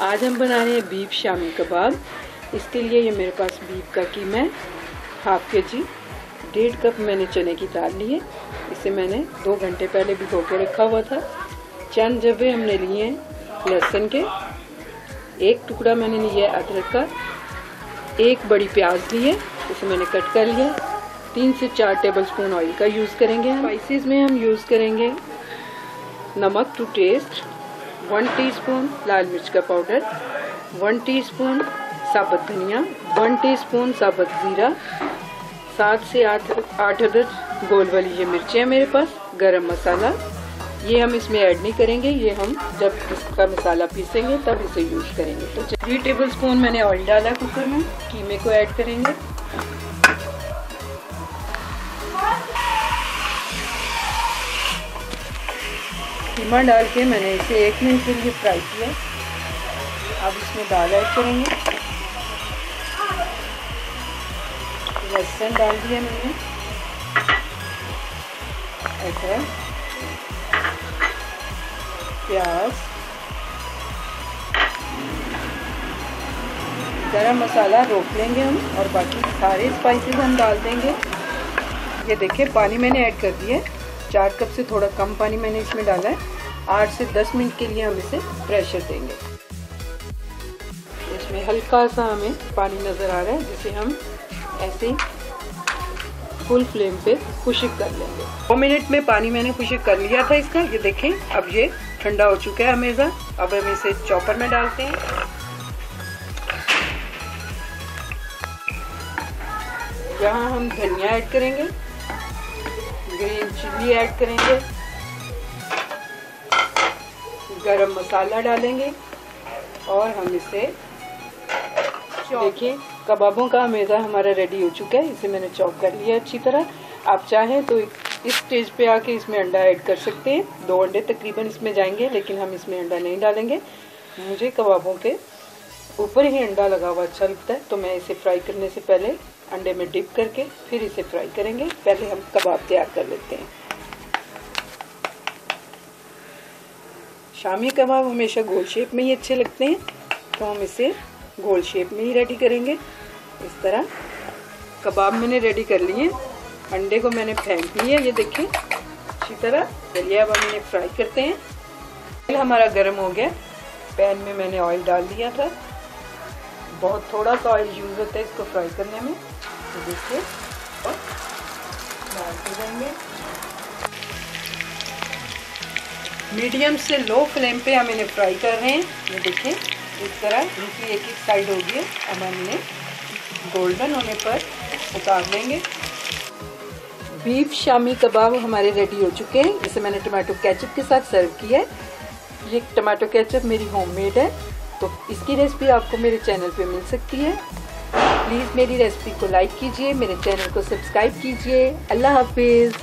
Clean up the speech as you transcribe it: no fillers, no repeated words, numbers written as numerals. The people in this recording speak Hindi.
आज हम बना रहे हैं बीफ शामी कबाब। इसके लिए ये मेरे पास बीफ का कीमा है हाफ के जी। 1.5 कप मैंने चने की दाल ली है। इसे मैंने 2 घंटे पहले भिगो के रखा हुआ था। चंद जब्बे हमने लिए हैं लहसुन के। 1 टुकड़ा मैंने लिया है अदरक का। 1 बड़ी प्याज ली है, इसे मैंने कट कर लिया। 3 से 4 टेबलस्पून ऑयल का यूज़ करेंगे। स्पाइसेस में हम यूज़ करेंगे नमक टू टेस्ट, 1 टीस्पून लाल मिर्च का पाउडर, 1 टीस्पून साबुत धनिया, 1 टीस्पून साबुत जीरा, 7 से 8 अदद गोल वाली ये मिर्चें हैं मेरे पास। गरम मसाला ये हम इसमें ऐड नहीं करेंगे, ये हम जब इसका मसाला पीसेंगे तब इसे यूज़ करेंगे। तो 3 टेबलस्पून मैंने ऑयल डाला कुकर में। कीमे को ऐड करेंगे। कीमा डाल के मैंने इसे 1 मिनट के लिए फ्राई किया। अब इसमें दाल ऐड करेंगे। लहसुन डाल दिया मैंने, अदरक, प्याज, गरम मसाला रोक लेंगे हम और बाकी सारे स्पाइसेस हम डाल देंगे। ये देखिए पानी मैंने ऐड कर दिया है। 4 कप से थोड़ा कम पानी मैंने इसमें डाला है। 8 से 10 मिनट के लिए हम इसे प्रेशर देंगे। इसमें हल्का सा हमें पानी नज़र आ रहा है, जिसे हम ऐसे फुल फ्लेम पे खुश्क कर लेंगे। 2 मिनट में पानी मैंने खुश्क कर लिया था इसका। ये देखें अब ये ठंडा हो चुका है हमेशा। अब हम इसे चॉपर में डालते हैं। यहाँ हम धनिया ऐड करेंगे, ग्रीन चिली ऐड करेंगे, गरम मसाला डालेंगे और हम इसे देखिए कबाबों का मेज़ा हमारा रेडी हो चुका है। इसे मैंने चॉप कर लिया अच्छी तरह। आप चाहें तो इस स्टेज पे आके इसमें अंडा ऐड कर सकते हैं। 2 अंडे तकरीबन इसमें जाएंगे, लेकिन हम इसमें अंडा नहीं डालेंगे। मुझे कबाबों के ऊपर ही अंडा लगा हुआ अच्छा लगता है, तो मैं इसे फ्राई करने से पहले अंडे में डिप करके फिर इसे फ्राई करेंगे। पहले हम कबाब तैयार कर लेते हैं। शामी कबाब हमेशा गोल शेप में ही अच्छे लगते हैं, तो हम इसे गोल शेप में ही रेडी करेंगे। इस तरह कबाब मैंने रेडी कर लिए। अंडे को मैंने फेंक लिया, ये देखिए अच्छी तरह। चलिए अब हम इन्हें फ्राई करते हैं। ऑयल हमारा गर्म हो गया। पैन में मैंने ऑयल डाल दिया था। बहुत थोड़ा सा ऑयल यूज होता है इसको फ्राई करने में। तो देखिए और डालते जाएंगे। मीडियम से लो फ्लेम पे हम इन्हें फ्राई कर रहे हैं। ये देखिए इस तरह इनकी एक साइड होगी। अब हम इन्हें गोल्डन होने पर उतार लेंगे। बीफ शामी कबाब हमारे रेडी हो चुके हैं। इसे मैंने टमाटो केचप के साथ सर्व किया है। ये टमाटो केचप मेरी होममेड है, तो इसकी रेसिपी आपको मेरे चैनल पे मिल सकती है। प्लीज़ मेरी रेसिपी को लाइक कीजिए, मेरे चैनल को सब्सक्राइब कीजिए। अल्लाह हाफिज़।